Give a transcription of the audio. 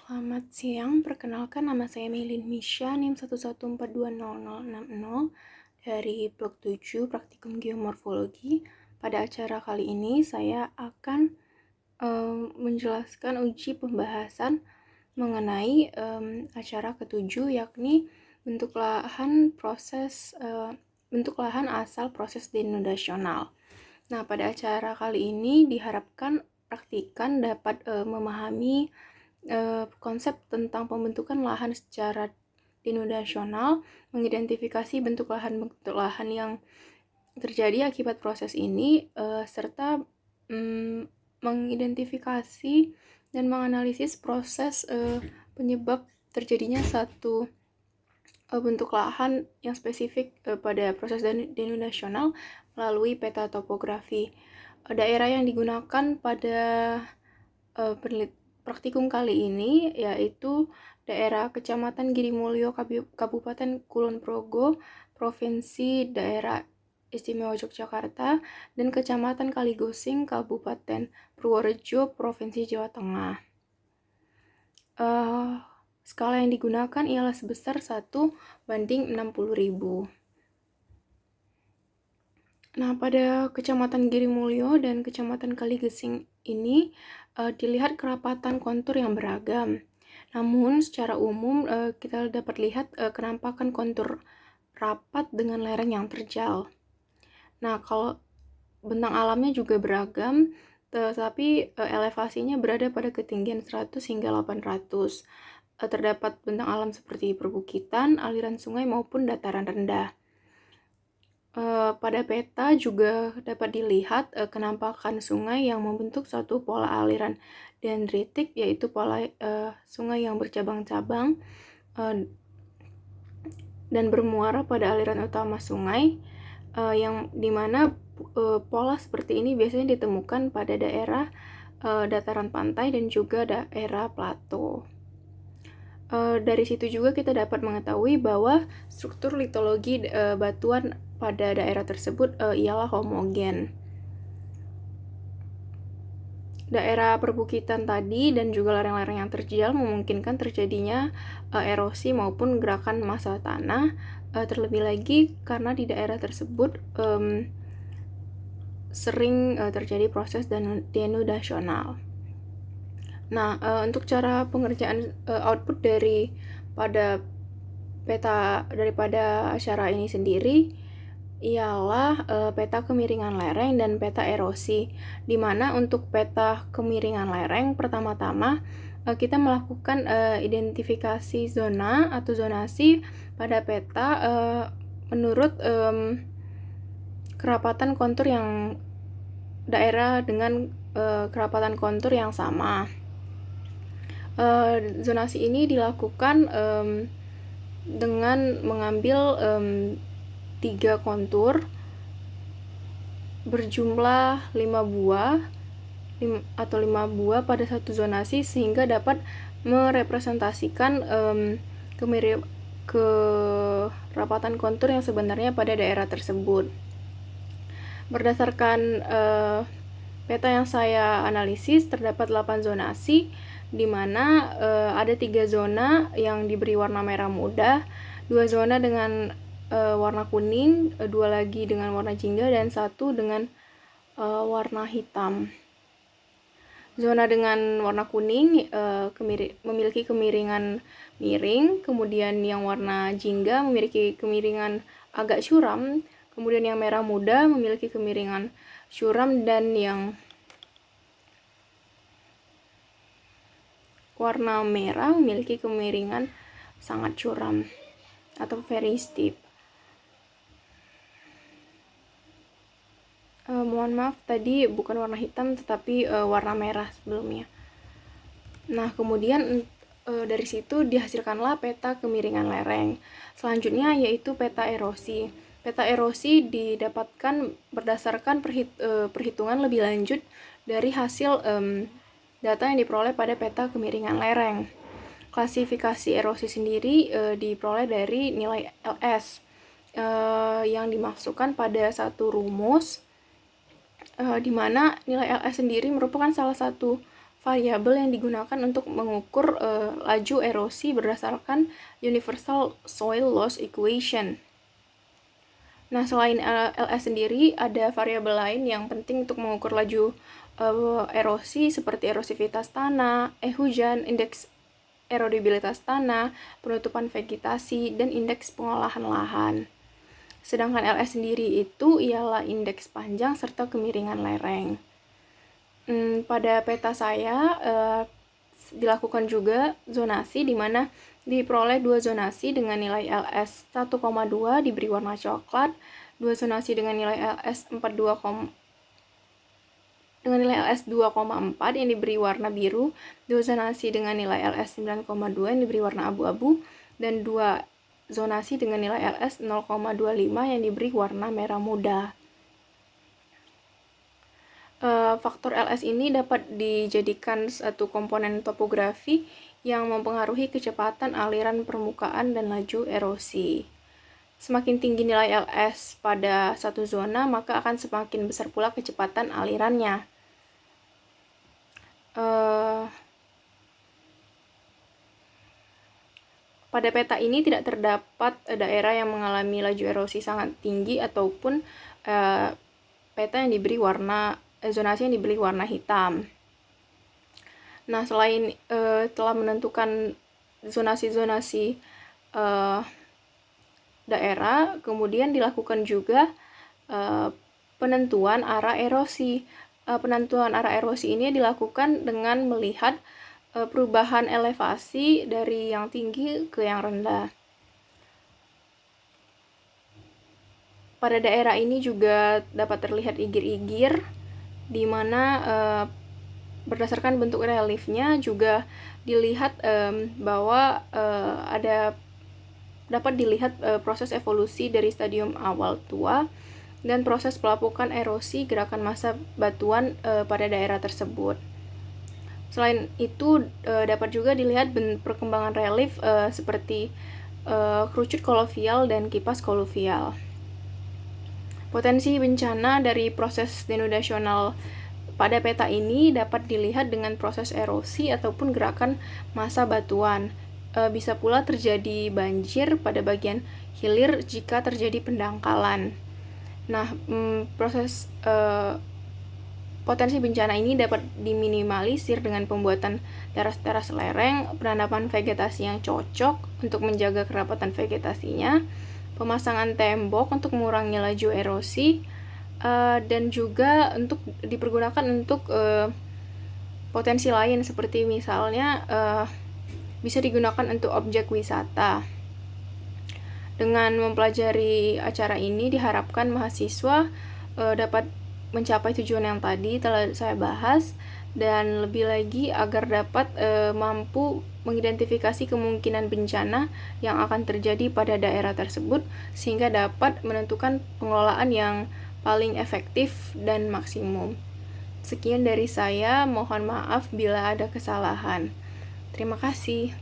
Selamat siang, perkenalkan nama saya Melin Misha, NIM 114200060 dari Blok 7 Praktikum Geomorfologi. Pada acara kali ini saya akan menjelaskan uji pembahasan mengenai acara ketujuh, yakni bentuk lahan asal proses denudasional. Nah, pada acara kali ini diharapkan praktikan dapat memahami konsep tentang pembentukan lahan secara denudasional, mengidentifikasi bentuk lahan yang terjadi akibat proses ini, serta mengidentifikasi dan menganalisis proses penyebab terjadinya satu bentuk lahan yang spesifik pada proses denudasional melalui peta topografi. Daerah yang digunakan pada praktikum kali ini yaitu daerah Kecamatan Girimulyo, Kabupaten Kulon Progo, Provinsi Daerah Istimewa Yogyakarta, dan Kecamatan Kaligosing, Kabupaten Purworejo, Provinsi Jawa Tengah. Skala yang digunakan ialah sebesar 1:60.000. Nah, pada Kecamatan Girimulyo dan Kecamatan Kaligesing ini dilihat kerapatan kontur yang beragam. Namun, secara umum kita dapat lihat kenampakan kontur rapat dengan lereng yang terjal. Nah, kalau bentang alamnya juga beragam, tetapi elevasinya berada pada ketinggian 100 hingga 800. Terdapat bentang alam seperti perbukitan, aliran sungai maupun dataran rendah. Pada peta juga dapat dilihat kenampakan sungai yang membentuk suatu pola aliran dendritik, yaitu pola sungai yang bercabang-cabang dan bermuara pada aliran utama sungai, yang dimana pola seperti ini biasanya ditemukan pada daerah dataran pantai dan juga daerah plato. Dari situ juga kita dapat mengetahui bahwa struktur litologi batuan pada daerah tersebut ialah homogen. Daerah perbukitan tadi dan juga lereng-lereng yang terjal memungkinkan terjadinya erosi maupun gerakan massa tanah, terlebih lagi karena di daerah tersebut sering terjadi proses denudasional. Nah, untuk cara pengerjaan output daripada acara ini sendiri ialah peta kemiringan lereng dan peta erosi, di mana untuk peta kemiringan lereng pertama-tama kita melakukan identifikasi zona atau zonasi pada peta menurut kerapatan kontur yang daerah dengan kerapatan kontur yang sama. Zonasi ini dilakukan dengan mengambil 3 kontur berjumlah 5 buah pada satu zonasi, sehingga dapat merepresentasikan kerapatan kontur yang sebenarnya pada daerah tersebut. Berdasarkan peta yang saya analisis, terdapat 8 zonasi, di mana ada 3 zona yang diberi warna merah muda, 2 zona dengan warna kuning, 2 lagi dengan warna jingga, dan 1 dengan warna hitam. Zona dengan warna kuning memiliki kemiringan miring, kemudian yang warna jingga memiliki kemiringan agak curam, kemudian yang merah muda memiliki kemiringan curam, dan yang warna merah memiliki kemiringan sangat curam atau very steep. Mohon maaf, tadi bukan warna hitam tetapi warna merah sebelumnya. Nah, kemudian dari situ dihasilkanlah peta kemiringan lereng. Selanjutnya yaitu peta erosi. Peta erosi didapatkan berdasarkan perhitungan lebih lanjut dari hasil data yang diperoleh pada peta kemiringan lereng. Klasifikasi erosi sendiri diperoleh dari nilai LS yang dimasukkan pada satu rumus, di mana nilai LS sendiri merupakan salah satu variabel yang digunakan untuk mengukur laju erosi berdasarkan Universal Soil Loss Equation. Nah, selain LS sendiri, ada variabel lain yang penting untuk mengukur laju erosi seperti erosivitas tanah, hujan, indeks erodibilitas tanah, penutupan vegetasi, dan indeks pengolahan lahan. Sedangkan LS sendiri itu ialah indeks panjang serta kemiringan lereng. Pada peta saya dilakukan juga zonasi di mana diperoleh 2 zonasi dengan nilai LS 1,2 diberi warna coklat, 2 zonasi dengan nilai LS 2,4 yang diberi warna biru, 2 zonasi dengan nilai LS 9,2 yang diberi warna abu-abu, dan 2 zonasi dengan nilai LS 0,25 yang diberi warna merah muda. Faktor LS ini dapat dijadikan satu komponen topografi yang mempengaruhi kecepatan aliran permukaan dan laju erosi. Semakin tinggi nilai LS pada satu zona, maka akan semakin besar pula kecepatan alirannya. Pada peta ini tidak terdapat daerah yang mengalami laju erosi sangat tinggi ataupun peta yang diberi warna zonasi yang diberi warna hitam. Nah, selain telah menentukan zonasi-zonasi daerah, kemudian dilakukan juga penentuan arah erosi. Penentuan arah erosi ini dilakukan dengan melihat perubahan elevasi dari yang tinggi ke yang rendah. Pada daerah ini juga dapat terlihat igir-igir, di mana berdasarkan bentuk reliefnya juga dilihat bahwa dapat dilihat proses evolusi dari stadium awal tua dan proses pelapukan erosi gerakan massa batuan pada daerah tersebut. Selain itu dapat juga dilihat perkembangan relief seperti kerucut koluvial dan kipas koluvial. Potensi bencana dari proses denudasional pada peta ini dapat dilihat dengan proses erosi ataupun gerakan massa batuan. Bisa pula terjadi banjir pada bagian hilir jika terjadi pendangkalan. Nah, proses potensi bencana ini dapat diminimalisir dengan pembuatan teras-teras lereng, penanaman vegetasi yang cocok untuk menjaga kerapatan vegetasinya, pemasangan tembok untuk mengurangi laju erosi, dan juga untuk dipergunakan untuk potensi lain seperti misalnya bisa digunakan untuk objek wisata. Dengan mempelajari acara ini diharapkan mahasiswa dapat mencapai tujuan yang tadi telah saya bahas, dan lebih lagi agar dapat mampu mengidentifikasi kemungkinan bencana yang akan terjadi pada daerah tersebut sehingga dapat menentukan pengelolaan yang paling efektif dan maksimum. Sekian dari saya, mohon maaf bila ada kesalahan. Terima kasih.